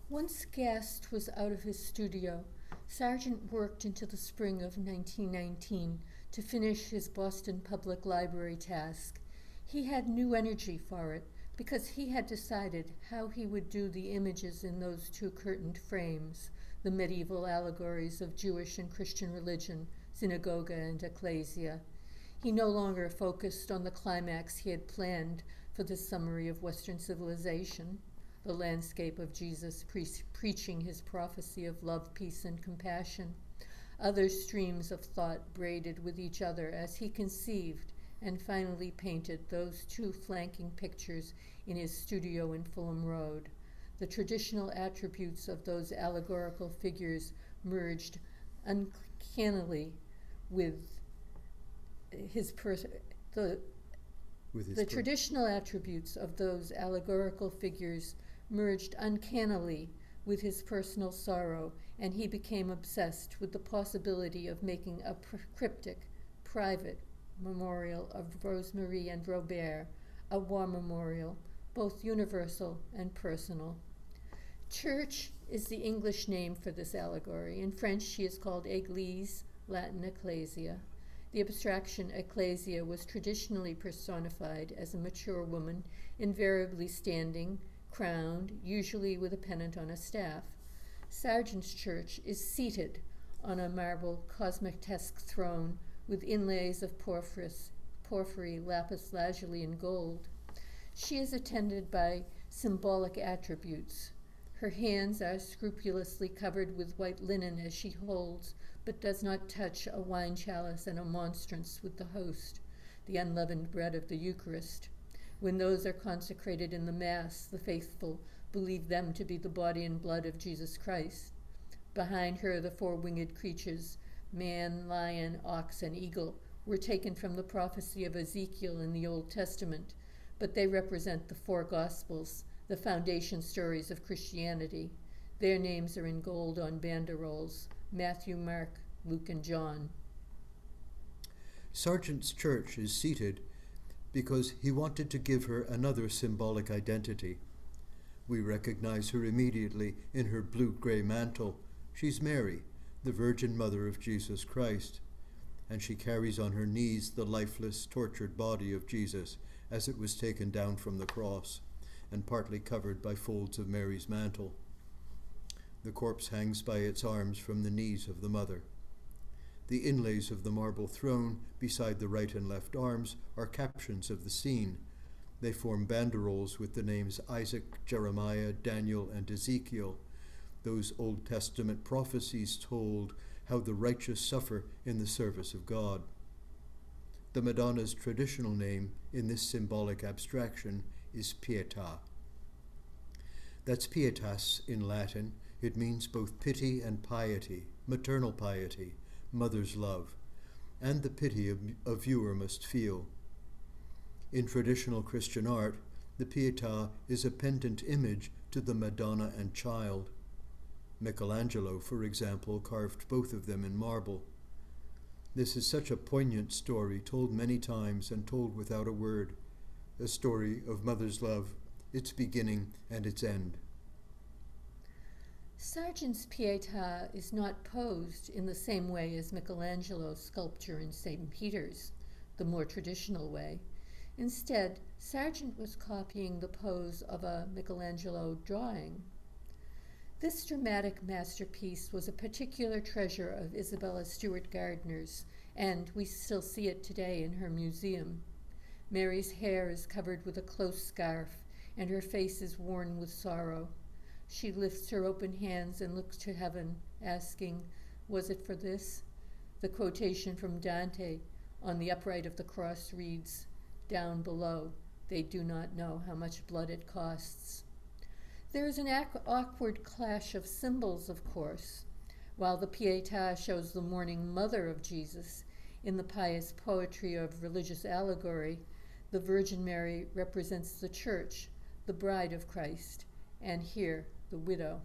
Once Gast was out of his studio, Sargent worked into the spring of 1919 to finish his Boston Public Library task. He had new energy for it because he had decided how he would do the images in those 2 curtained frames, the medieval allegories of Jewish and Christian religion, synagogue and ecclesia. He no longer focused on the climax he had planned for the summary of Western civilization, the landscape of Jesus preaching his prophecy of love, peace, and compassion. Other streams of thought braided with each other as he conceived and finally painted those 2 flanking pictures in his studio in Fulham Road. The traditional attributes of those allegorical figures merged uncannily with his traditional attributes of those allegorical figures merged uncannily with his personal sorrow, and he became obsessed with the possibility of making a cryptic, private memorial of Rose-Marie and Robert, a war memorial, both universal and personal. Church is the English name for this allegory. In French, she is called Église, Latin ecclesia. The abstraction ecclesia was traditionally personified as a mature woman, invariably standing, crowned, usually with a pennant on a staff. Sargent's church is seated on a marble cosmetesque throne with inlays of porphyry, lapis lazuli, and gold. She is attended by symbolic attributes. Her hands are scrupulously covered with white linen as she holds, but does not touch a wine chalice and a monstrance with the host, the unleavened bread of the Eucharist. When those are consecrated in the Mass, the faithful believe them to be the body and blood of Jesus Christ. Behind her, the 4 winged creatures, man, lion, ox, and eagle, were taken from the prophecy of Ezekiel in the Old Testament, but they represent the 4 Gospels, the foundation stories of Christianity. Their names are in gold on banderols: Matthew, Mark, Luke, and John. Sargent's church is seated because he wanted to give her another symbolic identity. We recognize her immediately in her blue-gray mantle. She's Mary, the Virgin Mother of Jesus Christ, and she carries on her knees the lifeless, tortured body of Jesus as it was taken down from the cross and partly covered by folds of Mary's mantle. The corpse hangs by its arms from the knees of the mother. The inlays of the marble throne beside the right and left arms are captions of the scene. They form banderols with the names Isaac, Jeremiah, Daniel, and Ezekiel. Those Old Testament prophecies told how the righteous suffer in the service of God. The Madonna's traditional name in this symbolic abstraction is Pietà. That's pietas in Latin. It means both pity and piety, maternal piety, mother's love, and the pity a viewer must feel. In traditional Christian art, the Pietà is a pendant image to the Madonna and Child. Michelangelo, for example, carved both of them in marble. This is such a poignant story, told many times and told without a word, a story of mother's love, its beginning and its end. Sargent's Pietà is not posed in the same way as Michelangelo's sculpture in St. Peter's, the more traditional way. Instead, Sargent was copying the pose of a Michelangelo drawing. This dramatic masterpiece was a particular treasure of Isabella Stewart Gardner's, and we still see it today in her museum. Mary's hair is covered with a close scarf, and her face is worn with sorrow. She lifts her open hands and looks to heaven, asking, "Was it for this?" The quotation from Dante on the upright of the cross reads, "Down below, they do not know how much blood it costs." There is an awkward clash of symbols, of course. While the Pietà shows the mourning mother of Jesus, in the pious poetry of religious allegory, the Virgin Mary represents the Church, the bride of Christ, and here, the widow.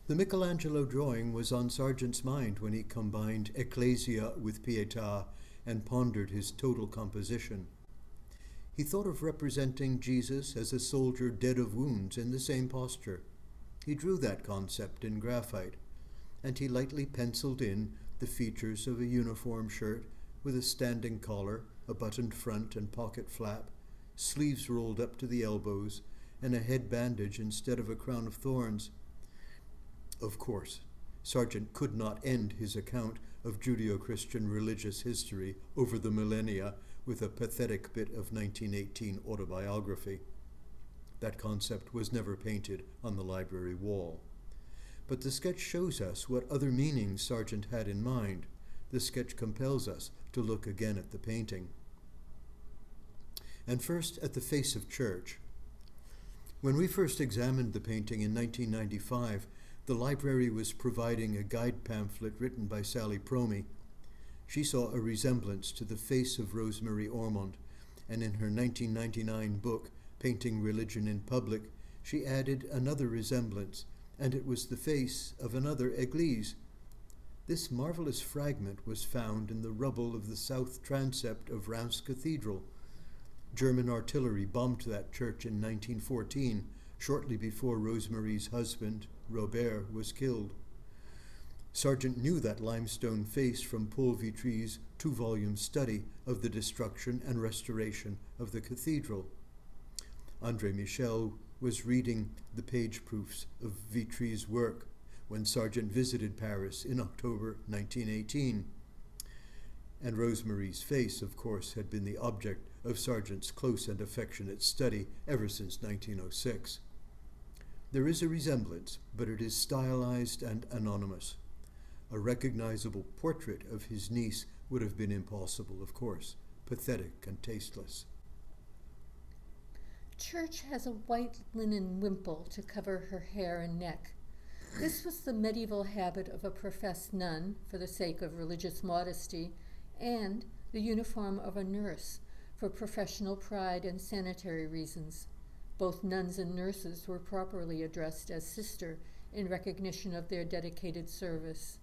The Michelangelo drawing was on Sargent's mind when he combined Ecclesia with Pietà and pondered his total composition. He thought of representing Jesus as a soldier dead of wounds in the same posture. He drew that concept in graphite, and he lightly penciled in the features of a uniform shirt with a standing collar, a buttoned front and pocket flap, sleeves rolled up to the elbows, and a head bandage instead of a crown of thorns. Of course, Sargent could not end his account of Judeo-Christian religious history over the millennia with a pathetic bit of 1918 autobiography. That concept was never painted on the library wall. But the sketch shows us what other meanings Sargent had in mind. The sketch compels us to look again at the painting. And first at the face of church. When we first examined the painting in 1995, the library was providing a guide pamphlet written by Sally Promey. She saw a resemblance to the face of Rosemary Ormond, and in her 1999 book, Painting Religion in Public, she added another resemblance, and it was the face of another église. This marvelous fragment was found in the rubble of the south transept of Reims Cathedral. German artillery bombed that church in 1914, shortly before Rosemary's husband, Robert, was killed. Sargent knew that limestone face from Paul Vitry's 2-volume study of the destruction and restoration of the cathedral. André Michel was reading the page proofs of Vitry's work when Sargent visited Paris in October 1918. And Rosemary's face, of course, had been the object of Sargent's close and affectionate study ever since 1906. There is a resemblance, but it is stylized and anonymous. A recognizable portrait of his niece would have been impossible, of course, pathetic and tasteless. Church has a white linen wimple to cover her hair and neck. This was the medieval habit of a professed nun, for the sake of religious modesty, and the uniform of a nurse, for professional pride and sanitary reasons. Both nuns and nurses were properly addressed as sister in recognition of their dedicated service.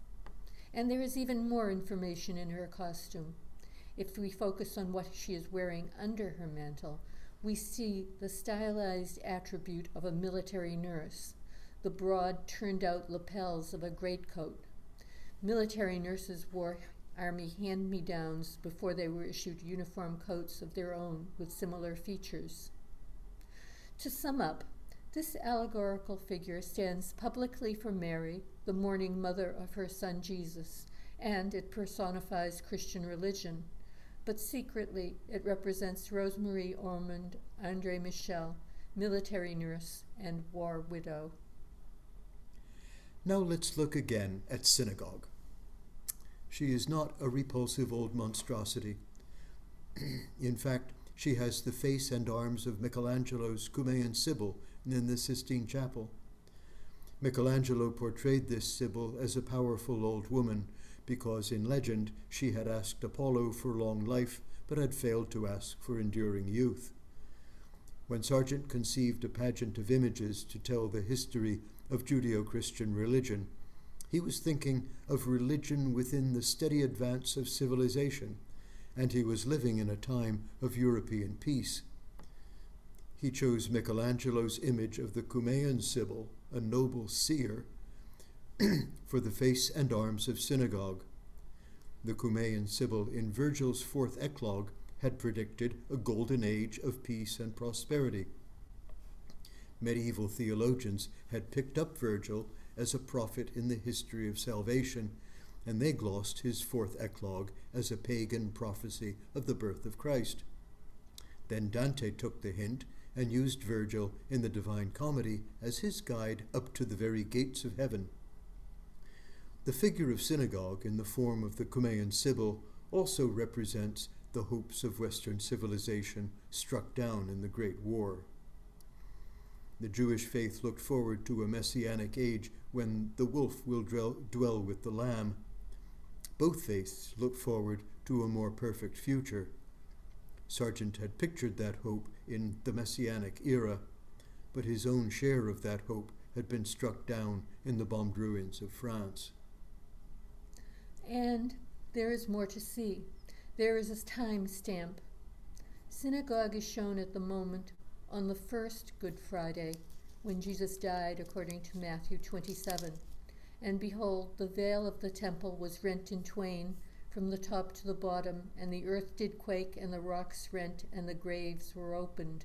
And there is even more information in her costume. If we focus on what she is wearing under her mantle, we see the stylized attribute of a military nurse, the broad turned-out lapels of a greatcoat. Military nurses wore army hand-me-downs before they were issued uniform coats of their own with similar features. To sum up, this allegorical figure stands publicly for Mary, the mourning mother of her son Jesus, and it personifies Christian religion. But secretly, it represents Rosemary Ormond, André Michel, military nurse, and war widow. Now let's look again at Synagogue. She is not a repulsive old monstrosity. In fact, she has the face and arms of Michelangelo's Cumaean Sibyl in the Sistine Chapel. Michelangelo portrayed this Sibyl as a powerful old woman because in legend she had asked Apollo for long life but had failed to ask for enduring youth. When Sargent conceived a pageant of images to tell the history of Judeo-Christian religion, he was thinking of religion within the steady advance of civilization, and he was living in a time of European peace. He chose Michelangelo's image of the Cumaean Sibyl, a noble seer, for the face and arms of Synagogue. The Cumaean Sibyl in Virgil's fourth eclogue had predicted a golden age of peace and prosperity. Medieval theologians had picked up Virgil as a prophet in the history of salvation, and they glossed his fourth eclogue as a pagan prophecy of the birth of Christ. Then Dante took the hint and used Virgil in the Divine Comedy as his guide up to the very gates of heaven. The figure of Synagogue in the form of the Cumaean Sibyl also represents the hopes of Western civilization struck down in the Great War. The Jewish faith looked forward to a messianic age when the wolf will dwell with the lamb. Both faiths looked forward to a more perfect future. Sargent had pictured that hope in the Messianic era, but his own share of that hope had been struck down in the bombed ruins of France. And there is more to see. There is a time stamp. Synagogue is shown at the moment on the first Good Friday, when Jesus died, according to Matthew 27. And behold, the veil of the temple was rent in twain from the top to the bottom, and the earth did quake, and the rocks rent, and the graves were opened.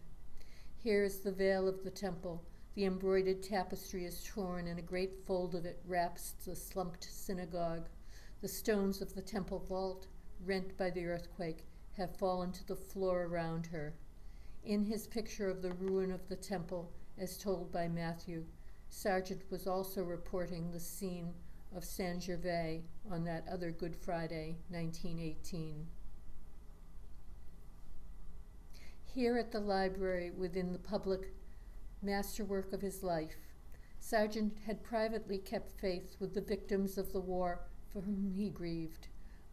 Here is the veil of the temple. The embroidered tapestry is torn, and a great fold of it wraps the slumped synagogue. The stones of the temple vault, rent by the earthquake, have fallen to the floor around her. In his picture of the ruin of the temple, as told by Matthew, Sargent was also reporting the scene of Saint-Gervais on that other Good Friday, 1918. Here at the library, within the public masterwork of his life, Sargent had privately kept faith with the victims of the war for whom he grieved,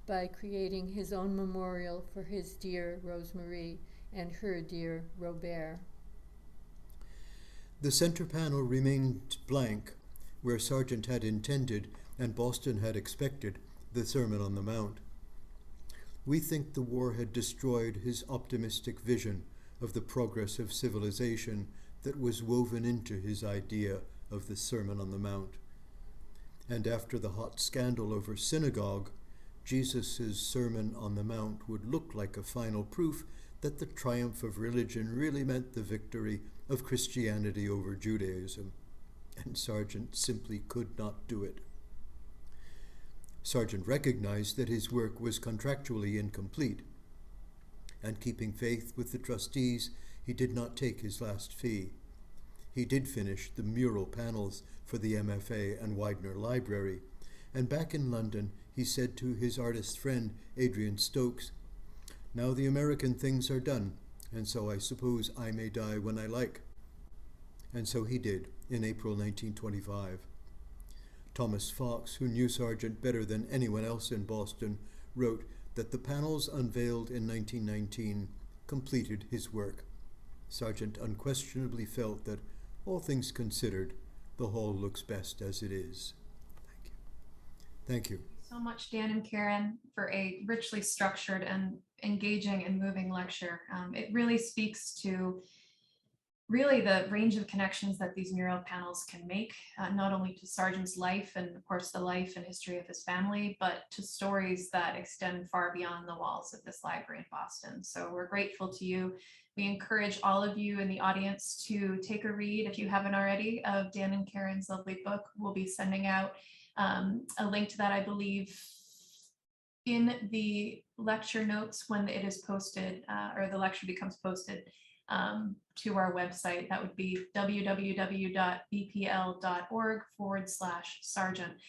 by creating his own memorial for his dear Rosemarie and her dear Robert. The center panel remained blank, where Sargent had intended and Boston had expected the Sermon on the Mount. We think the war had destroyed his optimistic vision of the progress of civilization that was woven into his idea of the Sermon on the Mount. And after the hot scandal over Synagogue, Jesus' Sermon on the Mount would look like a final proof that the triumph of religion really meant the victory of Christianity over Judaism, and Sargent simply could not do it. Sargent recognized that his work was contractually incomplete, and keeping faith with the trustees, he did not take his last fee. He did finish the mural panels for the MFA and Widener Library, and back in London he said to his artist friend Adrian Stokes, "Now the American things are done, and so I suppose I may die when I like." And so he did, in April 1925. Thomas Fox, who knew Sargent better than anyone else in Boston, wrote that the panels unveiled in 1919 completed his work. Sargent unquestionably felt that, all things considered, the hall looks best as it is. Thank you. Thank you. So much, Dan and Karen, for a richly structured and engaging and moving lecture. It really speaks to really the range of connections that these mural panels can make, not only to Sargent's life and of course the life and history of his family, but to stories that extend far beyond the walls of this library in Boston. So we're grateful to you. We encourage all of you in the audience to take a read, if you haven't already, of Dan and Karen's lovely book. We'll be sending out a link to that, I believe, in the lecture notes when it is posted, or the lecture becomes posted to our website. That would be www.bpl.org/Sargent.